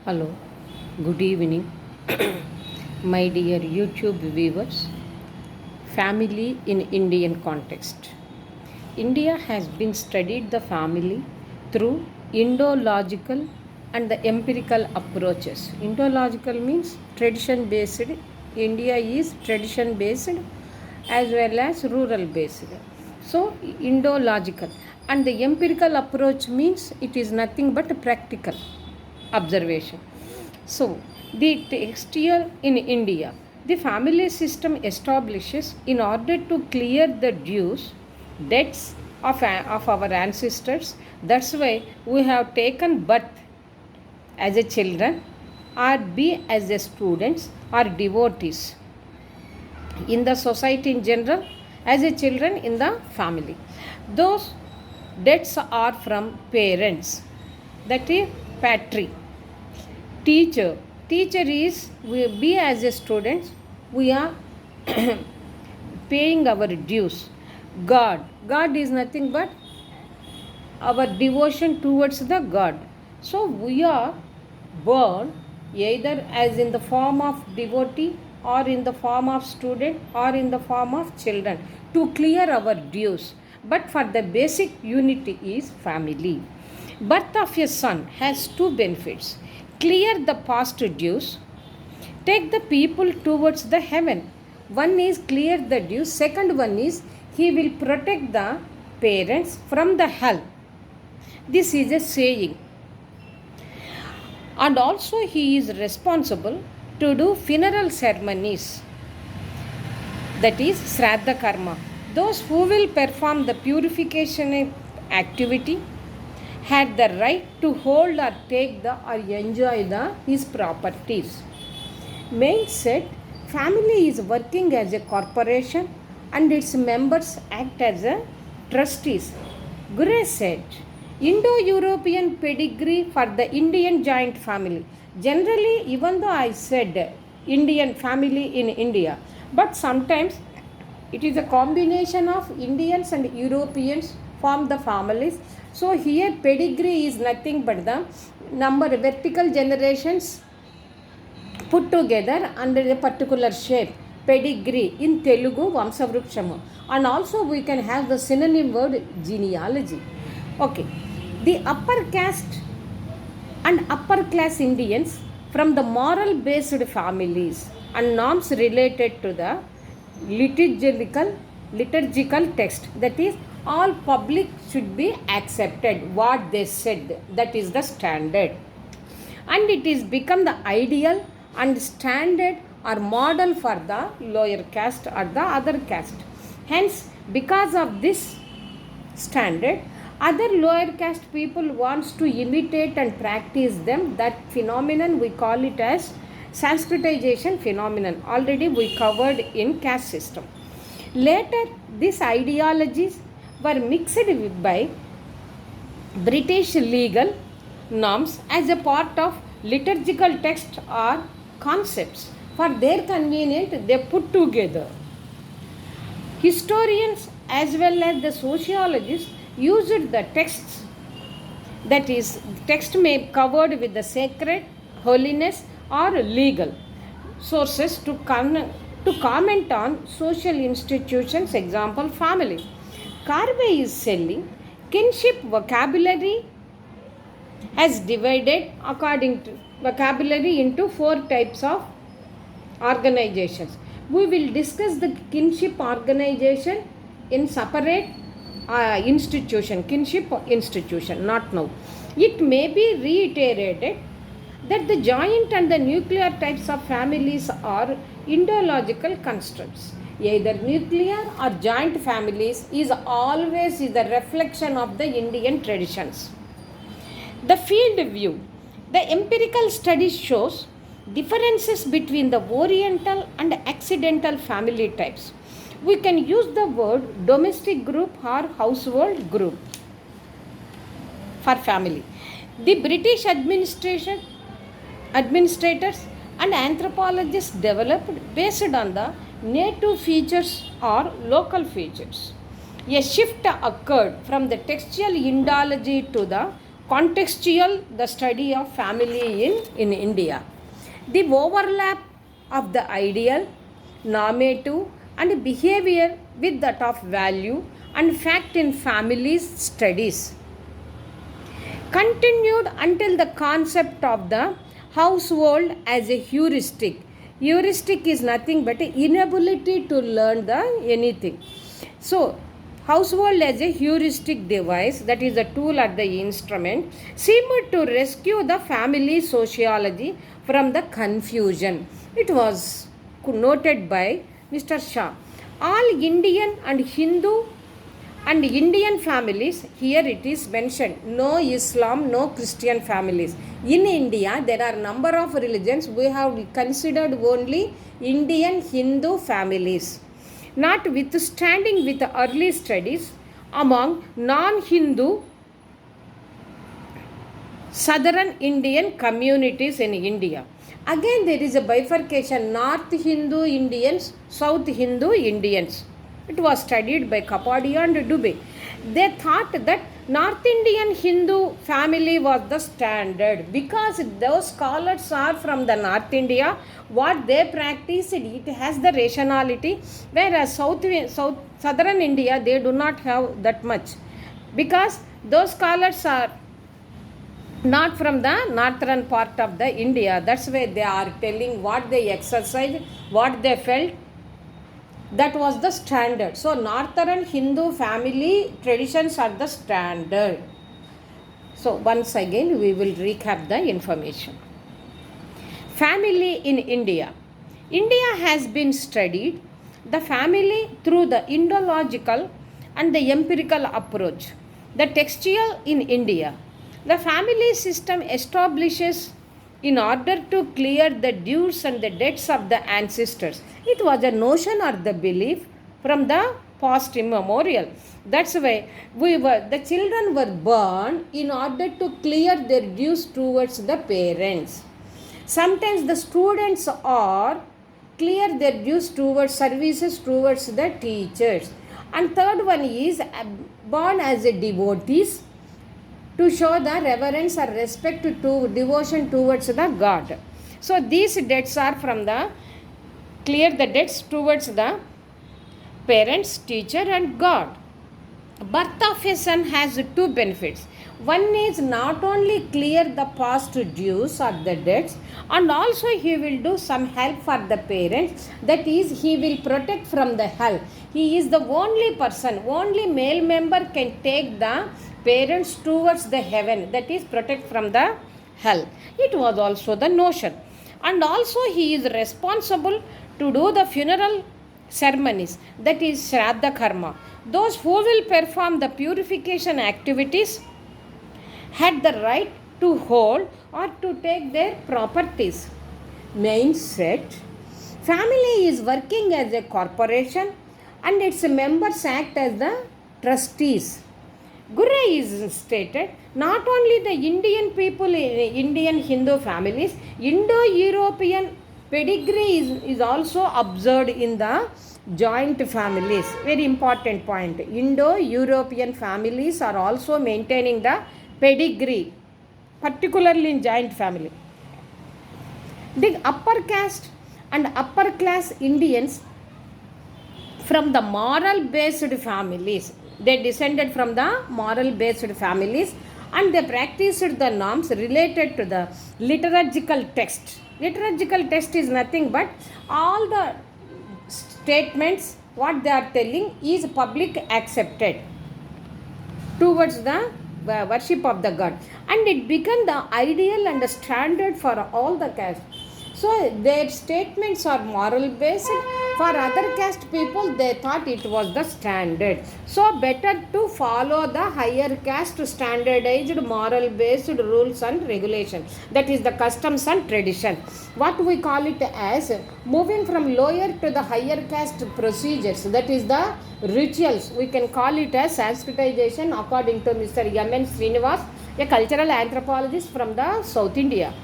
Hello, good evening, my dear YouTube viewers. Family in Indian context. India has been studied the family through Indological and the empirical approaches. Indological means tradition based. India is tradition based as well as rural based. So, Indological and the empirical approach means it is nothing but practical observation. So, the texture in India, the family system establishes in order to clear the dues, debts of our ancestors. That's why we have taken birth as a children or be as a students or devotees in the society in general as a children in the family. Those debts are from parents, that is patri. Teacher is we be as a student we are paying our dues. God is nothing but our devotion towards the God. So we are born either as in the form of devotee or in the form of student or in the form of children to clear our dues. But for the basic unity is family. Birth of a son has two benefits: clear the past dues, take the people towards the heaven. One is clear the dues, second one is he will protect the parents from the hell. This is a saying. And also he is responsible to do funeral ceremonies, that is Shraddha Karma. Those who will perform the purification activity had the right to hold or take the or enjoy the his properties. Main said family is working as a corporation and its members act as a trustees. Gure said Indo-European pedigree for the Indian joint family. Generally, even though I said Indian family in India, but sometimes it is a combination of Indians and Europeans form the families. So here pedigree is nothing but the number vertical generations put together under a particular shape. Pedigree in Telugu Vamsavrukshamu. And also we can have the synonym word genealogy. Okay. The upper caste and upper class Indians from the moral based families and norms related to the liturgical text, that is all public should be accepted what they said, that is the standard, and it is become the ideal and standard or model for the lower caste or the other caste. Hence, because of this standard, other lower caste people wants to imitate and practice them. That phenomenon we call it as Sanskritization phenomenon. Already we covered in caste system. Later, these ideologies were mixed by British legal norms as a part of liturgical text or concepts. For their convenience, they put together. Historians as well as the sociologists used the texts, that is text may covered with the sacred, holiness or legal sources to comment on social institutions, example family. Carvey is selling kinship vocabulary has divided according to vocabulary into 4 types of organizations. We will discuss the kinship organization in separate institution, kinship institution, not now. It may be reiterated that the joint and the nuclear types of families are Indological constructs. Either nuclear or joint families is always the reflection of the Indian traditions. The field view. The empirical study shows differences between the Oriental and Occidental family types. We can use the word domestic group or household group for family. The British administrators and anthropologists developed based on the native features or local features. A shift occurred from the textual Indology to the Contextual, the study of family in India. The overlap of the ideal, normative, and behavior with that of value and fact in families studies continued until the concept of the household as a heuristic. Heuristic is nothing but inability to learn the anything. So household as a heuristic device, that is a tool at the instrument, seemed to rescue the family sociology from the confusion. It was noted by Mr. Shah. All Indian and Hindu and Indian families, here it is mentioned, no Islam, no Christian families. In India, there are number of religions. We have considered only Indian Hindu families. Notwithstanding with the early studies among non-Hindu southern Indian communities in India. Again, there is a bifurcation, North Hindu Indians, South Hindu Indians. It was studied by Kapadia and Dubey. They thought that North Indian Hindu family was the standard because those scholars are from the North India. What they practice, it has the rationality, whereas Southern India, they do not have that much because those scholars are not from the northern part of the India. That's why they are telling what they exercised, what they felt. That was the standard. So northern Hindu family traditions are the standard. So once again we will recap the information. Family in India. India has been studied the family through the Indological and the empirical approach. The textual in India. The family system establishes in order to clear the dues and the debts of the ancestors. It was a notion or the belief from the past immemorial. That's why the children were born in order to clear their dues towards the parents. Sometimes the students are clear their dues towards services towards the teachers. And third one is born as a devotees to show the reverence or respect to devotion towards the God. So these debts are from the clear the debts towards the parents, teacher and God. Birth of a son has two benefits. One is not only clear the past dues or the debts, and also he will do some help for the parents. That is, he will protect from the hell. He is the only person, only male member can take the parents towards the heaven, that is protect from the hell. It was also the notion. And also he is responsible to do the funeral ceremonies, that is Shraddha Karma. Those who will perform the purification activities had the right to hold or to take their properties. Mindset. Family is working as a corporation and its members act as the trustees. Gurre is stated, not only the Indian people in Indian Hindu families, Indo-European pedigree is also observed in the joint families. Very important point. Indo-European families are also maintaining the pedigree, particularly in joint family. The upper caste and upper class Indians from the moral based families, they descended from the moral based families and they practiced the norms related to the liturgical text. Liturgical text is nothing but all the statements what they are telling is public accepted towards the worship of the God, and it became the ideal and the standard for all the castes. So their statements are moral based. For other caste people, they thought it was the standard. So better to follow the higher caste standardized moral based rules and regulations. That is the customs and tradition. What we call it as moving from lower to the higher caste procedures. That is the rituals. We can call it as Sanskritization according to Mr. M.N. Srinivas, a cultural anthropologist from the South India.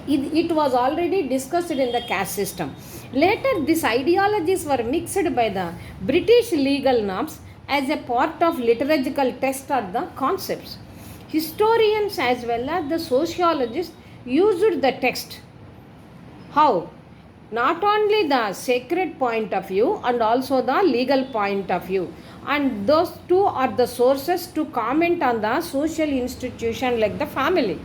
It was already discussed in the caste system. Later, these ideologies were mixed by the British legal norms as a part of liturgical text or the concepts. historians as well as the sociologists used the text. How? Not only the sacred point of view and also the legal point of view. And those two are the sources to comment on the social institution like the family.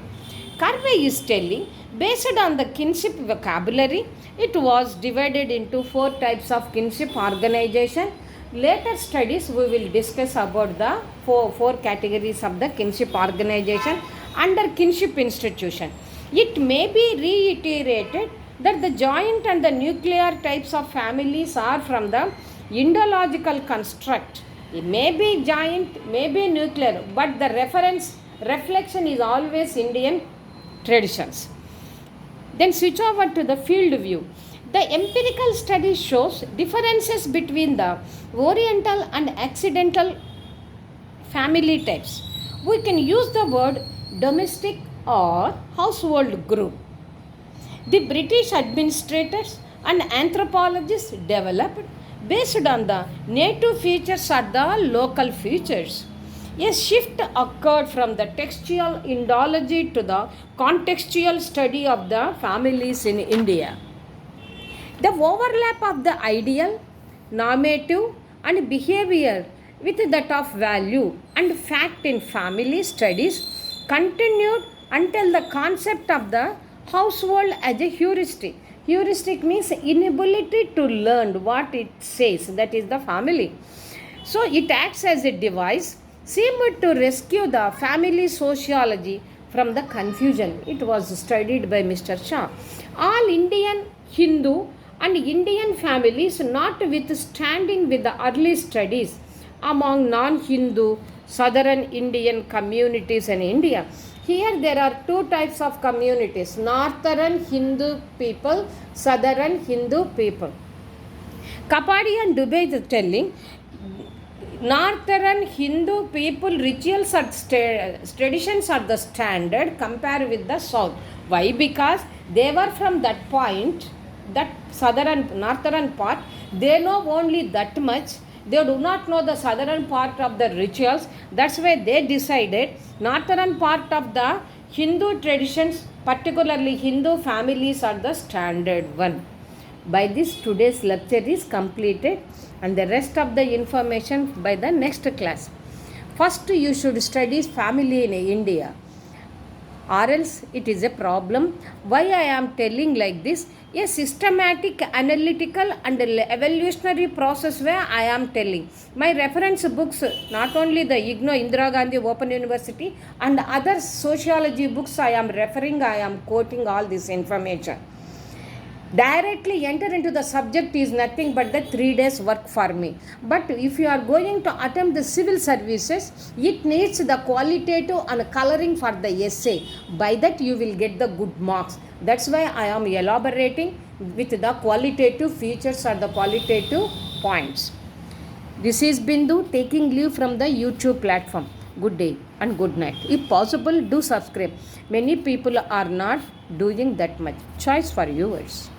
Carvey is telling, based on the kinship vocabulary, it was divided into 4 types of kinship organization. Later studies we will discuss about the four categories of the kinship organization under kinship institution. It may be reiterated that the joint and the nuclear types of families are from the Indo-logical construct. It may be joint, may be nuclear, but the reflection is always Indian traditions. Then switch over to the field view. The empirical study shows differences between the Oriental and Occidental family types. We can use the word domestic or household group. The British administrators and anthropologists developed based on the native features or the local features. A shift occurred from the textual Indology to the contextual study of the families in India. The overlap of the ideal, normative, and behavior with that of value and fact in family studies continued until the concept of the household as a heuristic. Heuristic means inability to learn what it says, that is the family. So it acts as a device, seemed to rescue the family sociology from the confusion. It was studied by Mr. Shah. All Indian, Hindu, and Indian families notwithstanding with the early studies among non-Hindu southern Indian communities in India. Here there are 2 types of communities, northern Hindu people, southern Hindu people. Kapadi and Dubey is telling, northern Hindu people rituals are traditions are the standard compared with the south. Why? Because they were from that point, that northern part, they know only that much. They do not know the southern part of the rituals. That's why they decided northern part of the Hindu traditions, particularly Hindu families, are the standard one. By this, today's lecture is completed and the rest of the information by the next class. First, you should study family in India, or else it is a problem. Why I am telling like this? A systematic, analytical and evolutionary process where I am telling. My reference books, not only the IGNOU Indira Gandhi Open University and other sociology books I am referring, I am quoting all this information. Directly enter into the subject is nothing but the 3 days work for me. But if you are going to attempt the civil services, it needs the qualitative and coloring for the essay. By that you will get the good marks. That's why I am elaborating with the qualitative features or the qualitative points. This is Bindu taking leave from the YouTube platform. Good day and good night. If possible, do subscribe. Many people are not doing that much. Choice for viewers.